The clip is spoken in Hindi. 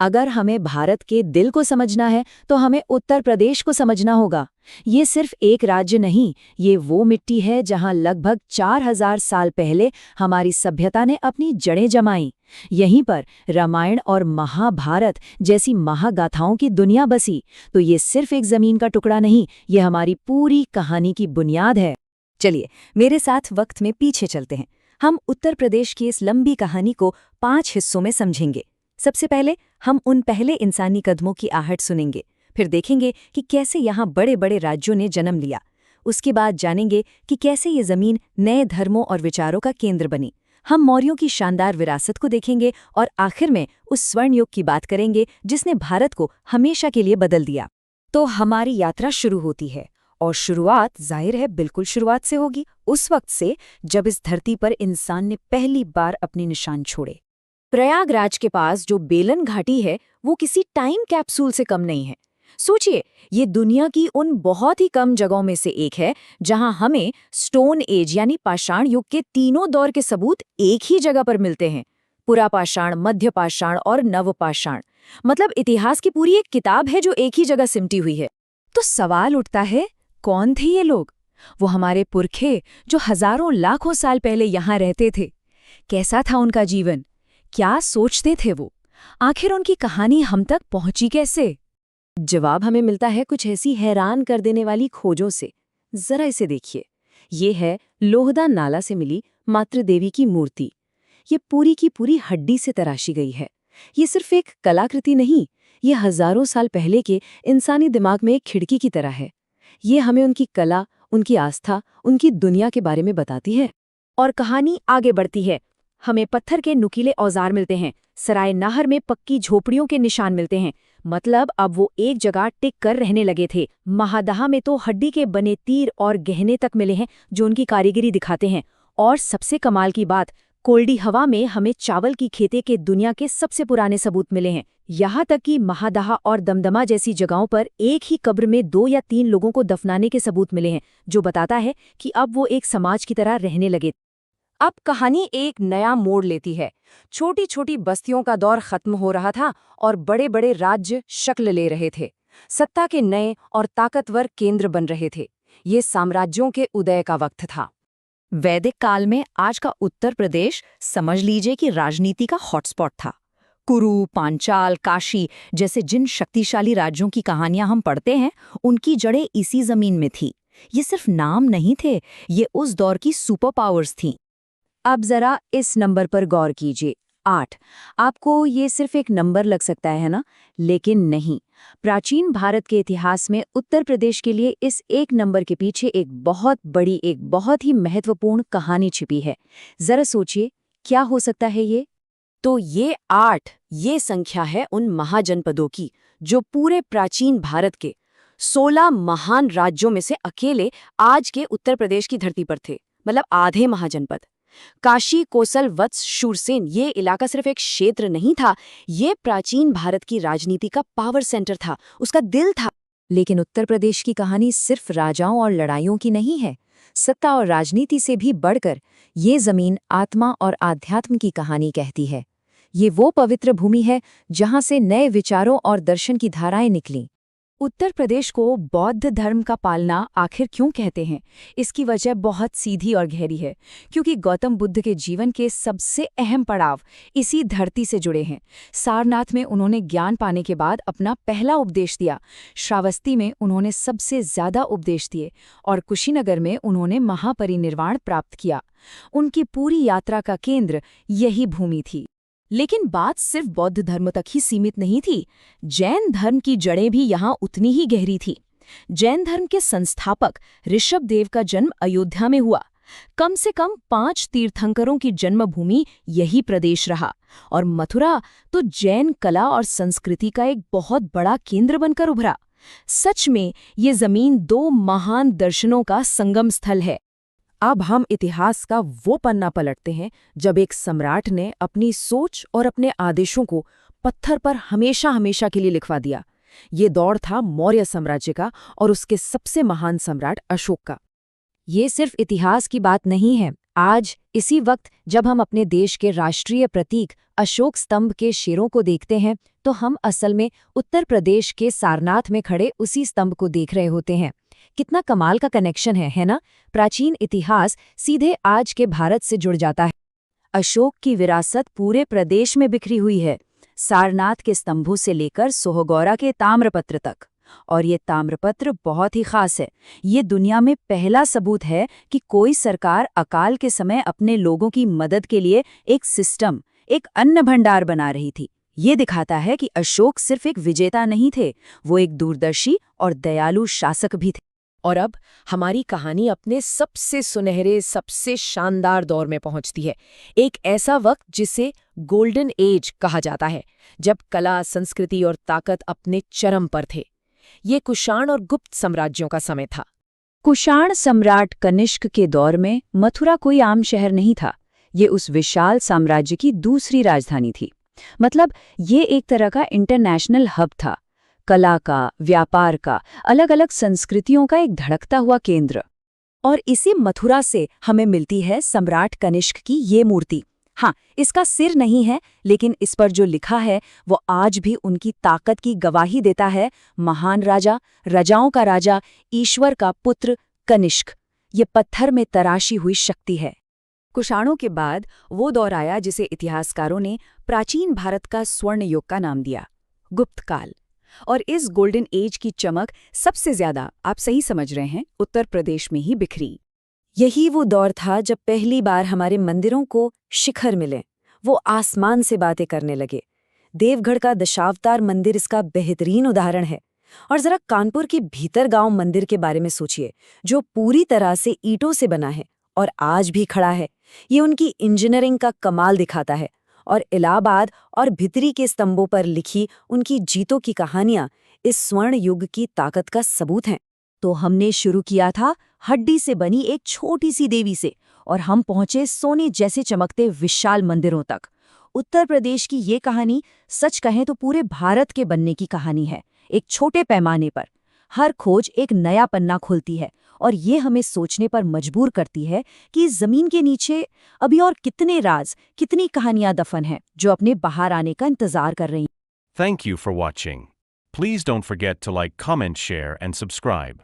अगर हमें भारत के दिल को समझना है तो हमें उत्तर प्रदेश को समझना होगा। ये सिर्फ एक राज्य नहीं, ये वो मिट्टी है जहां लगभग 4000 साल पहले हमारी सभ्यता ने अपनी जड़ें जमाईं। यहीं पर रामायण और महाभारत जैसी महागाथाओं की दुनिया बसी। तो ये सिर्फ एक जमीन का टुकड़ा नहीं, ये हमारी पूरी कहानी की बुनियाद है। चलिए मेरे साथ वक्त में पीछे चलते हैं। हम उत्तर प्रदेश की इस लंबी कहानी को 5 हिस्सों में समझेंगे। सबसे पहले हम उन पहले इंसानी कदमों की आहट सुनेंगे, फिर देखेंगे कि कैसे यहाँ बड़े बड़े राज्यों ने जन्म लिया। उसके बाद जानेंगे कि कैसे ये जमीन नए धर्मों और विचारों का केंद्र बनी। हम मौर्यों की शानदार विरासत को देखेंगे और आखिर में उस स्वर्ण युग की बात करेंगे जिसने भारत को हमेशा के लिए बदल दिया। तो हमारी यात्रा शुरू होती है, और शुरुआत जाहिर है बिल्कुल शुरुआत से होगी, उस वक्त से जब इस धरती पर इंसान ने पहली बार अपने निशान छोड़े। प्रयागराज के पास जो बेलन घाटी है वो किसी टाइम कैप्सूल से कम नहीं है। सोचिए, ये दुनिया की उन बहुत ही कम जगहों में से एक है जहां हमें स्टोन एज यानी पाषाण युग के तीनों दौर के सबूत एक ही जगह पर मिलते हैं। पुरापाषाण, मध्यपाषाण और नवपाषाण। मतलब इतिहास की पूरी एक किताब है जो एक ही जगह सिमटी हुई है। तो सवाल उठता है, कौन थे ये लोग? वो हमारे पुरखे जो हजारों लाखों साल पहले यहाँ रहते थे। कैसा था उनका जीवन? क्या सोचते थे वो? आखिर उनकी कहानी हम तक पहुंची कैसे? जवाब हमें मिलता है कुछ ऐसी हैरान कर देने वाली खोजों से। जरा इसे देखिए। ये है लोहदा नाला से मिली मातृ देवी की मूर्ति। ये पूरी की पूरी हड्डी से तराशी गई है। ये सिर्फ एक कलाकृति नहीं, ये हजारों साल पहले के इंसानी दिमाग में एक खिड़की की तरह है। ये हमें उनकी कला, उनकी आस्था, उनकी दुनिया के बारे में बताती है। और कहानी आगे बढ़ती है। हमें पत्थर के नुकीले औजार मिलते हैं, सराय नाहर में पक्की झोपड़ियों के निशान मिलते हैं। मतलब अब वो एक जगह टिक कर रहने लगे थे। महादहा में तो हड्डी के बने तीर और गहने तक मिले हैं जो उनकी कारीगरी दिखाते हैं। और सबसे कमाल की बात, कोल्डी हवा में हमें चावल की खेती के दुनिया के सबसे पुराने सबूत मिले हैं। यहाँ तक कि महादहा और दमदमा जैसी जगहों पर एक ही कब्र में 2 या 3 लोगों को दफनाने के सबूत मिले हैं, जो बताता है कि अब वो एक समाज की तरह रहने लगे। अब कहानी एक नया मोड़ लेती है। छोटी छोटी बस्तियों का दौर खत्म हो रहा था और बड़े बड़े राज्य शक्ल ले रहे थे। सत्ता के नए और ताकतवर केंद्र बन रहे थे। ये साम्राज्यों के उदय का वक्त था। वैदिक काल में आज का उत्तर प्रदेश समझ लीजिए कि राजनीति का हॉटस्पॉट था। कुरु, पांचाल, काशी जैसे जिन शक्तिशाली राज्यों की कहानियां हम पढ़ते हैं, उनकी जड़ें इसी जमीन में थी। ये सिर्फ नाम नहीं थे, ये उस दौर की सुपर पावर्स थीं। अब जरा इस नंबर पर गौर कीजिए, 8। आपको ये सिर्फ एक नंबर लग सकता है ना? लेकिन नहीं। प्राचीन भारत के इतिहास में उत्तर प्रदेश के लिए इस एक नंबर के पीछे एक बहुत बड़ी, एक बहुत ही महत्वपूर्ण कहानी छिपी है। जरा सोचिए, क्या हो सकता है ये? तो ये 8, ये संख्या है उन महाजनपदों की जो पूरे प्राचीन भारत के 16 महान राज्यों में से अकेले आज के उत्तर प्रदेश की धरती पर थे। मतलब आधे महाजनपद। काशी, कोसल, वत्स, शूरसेन, ये इलाका सिर्फ एक क्षेत्र नहीं था, ये प्राचीन भारत की राजनीति का पावर सेंटर था, उसका दिल था। लेकिन उत्तर प्रदेश की कहानी सिर्फ राजाओं और लड़ाइयों की नहीं है। सत्ता और राजनीति से भी बढ़कर ये जमीन आत्मा और आध्यात्म की कहानी कहती है। ये वो पवित्र भूमि है जहां से नए विचारों और दर्शन की धाराएं निकलीं। उत्तर प्रदेश को बौद्ध धर्म का पालना आखिर क्यों कहते हैं? इसकी वजह बहुत सीधी और गहरी है, क्योंकि गौतम बुद्ध के जीवन के सबसे अहम पड़ाव इसी धरती से जुड़े हैं। सारनाथ में उन्होंने ज्ञान पाने के बाद अपना पहला उपदेश दिया, श्रावस्ती में उन्होंने सबसे ज्यादा उपदेश दिए और कुशीनगर में उन्होंने महापरिनिर्वाण प्राप्त किया। उनकी पूरी यात्रा का केंद्र यही भूमि थी। लेकिन बात सिर्फ बौद्ध धर्म तक ही सीमित नहीं थी। जैन धर्म की जड़ें भी यहाँ उतनी ही गहरी थी। जैन धर्म के संस्थापक ऋषभदेव का जन्म अयोध्या में हुआ। कम से कम 5 तीर्थंकरों की जन्मभूमि यही प्रदेश रहा। और मथुरा तो जैन कला और संस्कृति का एक बहुत बड़ा केंद्र बनकर उभरा। सच में ये जमीन 2 महान दर्शनों का संगम स्थल है। अब हम इतिहास का वो पन्ना पलटते हैं जब एक सम्राट ने अपनी सोच और अपने आदेशों को पत्थर पर हमेशा हमेशा के लिए लिखवा दिया। ये दौर था मौर्य साम्राज्य का और उसके सबसे महान सम्राट अशोक का। ये सिर्फ इतिहास की बात नहीं है, आज इसी वक्त जब हम अपने देश के राष्ट्रीय प्रतीक अशोक स्तंभ के शेरों को देखते हैं तो हम असल में उत्तर प्रदेश के सारनाथ में खड़े उसी स्तंभ को देख रहे होते हैं। कितना कमाल का कनेक्शन है ना? प्राचीन इतिहास सीधे आज के भारत से जुड़ जाता है। अशोक की विरासत पूरे प्रदेश में बिखरी हुई है, सारनाथ के स्तंभों से लेकर सोहगौरा के ताम्रपत्र तक। और ये ताम्रपत्र बहुत ही खास है। ये दुनिया में पहला सबूत है कि कोई सरकार अकाल के समय अपने लोगों की मदद के लिए एक सिस्टम, एक अन्न भंडार बना रही थी। ये दिखाता है कि अशोक सिर्फ एक विजेता नहीं थे, वो एक दूरदर्शी और दयालु शासक भी थे। और अब हमारी कहानी अपने सबसे सुनहरे, सबसे शानदार दौर में पहुंचती है। एक ऐसा वक्त जिसे गोल्डन एज कहा जाता है, जब कला, संस्कृति और ताकत अपने चरम पर थे। ये कुषाण और गुप्त साम्राज्यों का समय था। कुषाण सम्राट कनिष्क के दौर में मथुरा कोई आम शहर नहीं था। ये उस विशाल साम्राज्य की दूसरी राजधानी थी। मतलब ये एक तरह का इंटरनेशनल हब था, कला का, व्यापार का, अलग अलग संस्कृतियों का एक धड़कता हुआ केंद्र। और इसी मथुरा से हमें मिलती है सम्राट कनिष्क की ये मूर्ति। हाँ, इसका सिर नहीं है, लेकिन इस पर जो लिखा है वो आज भी उनकी ताकत की गवाही देता है। महान राजा, राजाओं का राजा, ईश्वर का पुत्र कनिष्क। ये पत्थर में तराशी हुई शक्ति है। कुषाणों के बाद वो दौर आया जिसे इतिहासकारों ने प्राचीन भारत का स्वर्ण युग का नाम दिया, गुप्त काल। और इस गोल्डन एज की चमक सबसे ज्यादा, आप सही समझ रहे हैं, उत्तर प्रदेश में ही बिखरी। यही वो दौर था जब पहली बार हमारे मंदिरों को शिखर मिले, वो आसमान से बातें करने लगे। देवगढ़ का दशावतार मंदिर इसका बेहतरीन उदाहरण है। और जरा कानपुर के भीतरगांव मंदिर के बारे में सोचिए, जो पूरी तरह से ईंटों से बना है और आज भी खड़ा है। ये उनकी इंजीनियरिंग का कमाल दिखाता है। और इलाहाबाद और भितरी के स्तंभों पर लिखी उनकी जीतों की कहानियां इस स्वर्ण युग की ताकत का सबूत हैं। तो हमने शुरू किया था हड्डी से बनी एक छोटी सी देवी से, और हम पहुंचे सोने जैसे चमकते विशाल मंदिरों तक। उत्तर प्रदेश की ये कहानी सच कहें तो पूरे भारत के बनने की कहानी है, एक छोटे पैमाने पर। हर खोज एक नया पन्ना खोलती है, और ये हमें सोचने पर मजबूर करती है कि इस जमीन के नीचे अभी और कितने राज, कितनी कहानियां दफन हैं जो अपने बाहर आने का इंतजार कर रही हैं। Thank you for watching. Please don't forget to like, comment, share, and subscribe.